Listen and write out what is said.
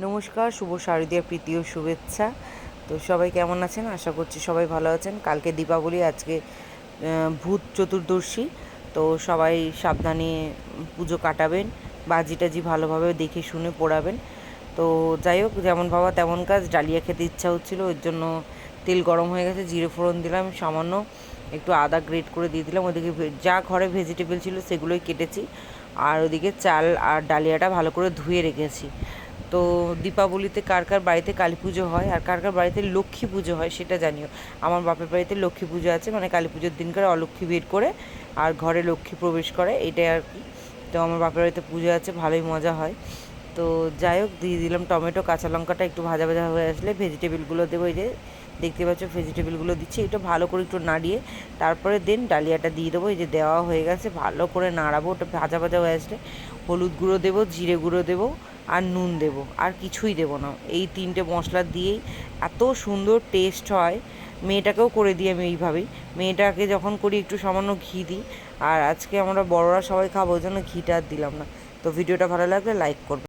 নমস্কার, শুভ শারদীয়া প্রীতি ও শুভেচ্ছা। তো সবাই কেমন আছেন? আশা করছি সবাই ভালো আছেন। কালকে দীপাবলি, আজকে ভূত চতুর্দশী। তো সবাই সাবধানে পুজো কাটাবেন, বাজি টাজি ভালোভাবে দেখে শুনে পোড়াবেন। তো যাই হোক, যেমন ভাবা তেমন কাজ। ডালিয়া খেতে ইচ্ছা হচ্ছিলো, ওই জন্য তেল গরম হয়ে গেছে, জিরে ফোড়ন দিলাম, সামান্য একটু আদা গ্রেট করে দিয়ে দিলাম। ওদিকে যা ঘরে ভেজিটেবল ছিল সেগুলোই কেটেছি, আর ওদিকে চাল আর ডালিয়াটা ভালো করে ধুয়ে রেখেছি। তো দীপাবলিতে কার কার বাড়িতে কালী পুজো হয় আর কার কার বাড়িতে লক্ষ্মী পুজো হয় সেটা জানিও। আমার বাপের বাড়িতে লক্ষ্মী পুজো আছে, মানে কালী পুজোর দিনকার অলক্ষ্মী বের করে আর ঘরে লক্ষ্মী প্রবেশ করে, এটাই আর কি। তো আমার বাপের বাড়িতে পুজো আছে, ভালোই মজা হয়। তো যাই হোক, দিয়ে দিলাম টমেটো, কাঁচা লঙ্কাটা একটু ভাজা ভাজা হয়ে আসলে ভেজিটেবলগুলো দেবো। এই যে দেখতে পাচ্ছ ভেজিটেবলগুলো দিচ্ছি, এটা ভালো করে একটু নাড়িয়ে তারপরে দেন ডালিয়াটা দিয়ে দেবো। এই যে দেওয়া হয়ে গেছে, ভালো করে নাড়াবো। ওটা ভাজা ভাজা হয়ে আসলে হলুদ গুঁড়ো দেবো, জিরে গুঁড়ো দেবো আর নুন দেবো, আর কিছুই দেবো না। এই তিনটে মশলা দিয়েই এত সুন্দর টেস্ট হয়। মেয়েটাকেও করে দিই আমি এইভাবেই। মেয়েটাকে যখন করি একটু সামান্য ঘি দিই, আর আজকে আমরা বড়রা সবাই খাবো, ওই জন্য ঘিটা আর দিলাম না। তো ভিডিওটা ভালো লাগলে লাইক করবে।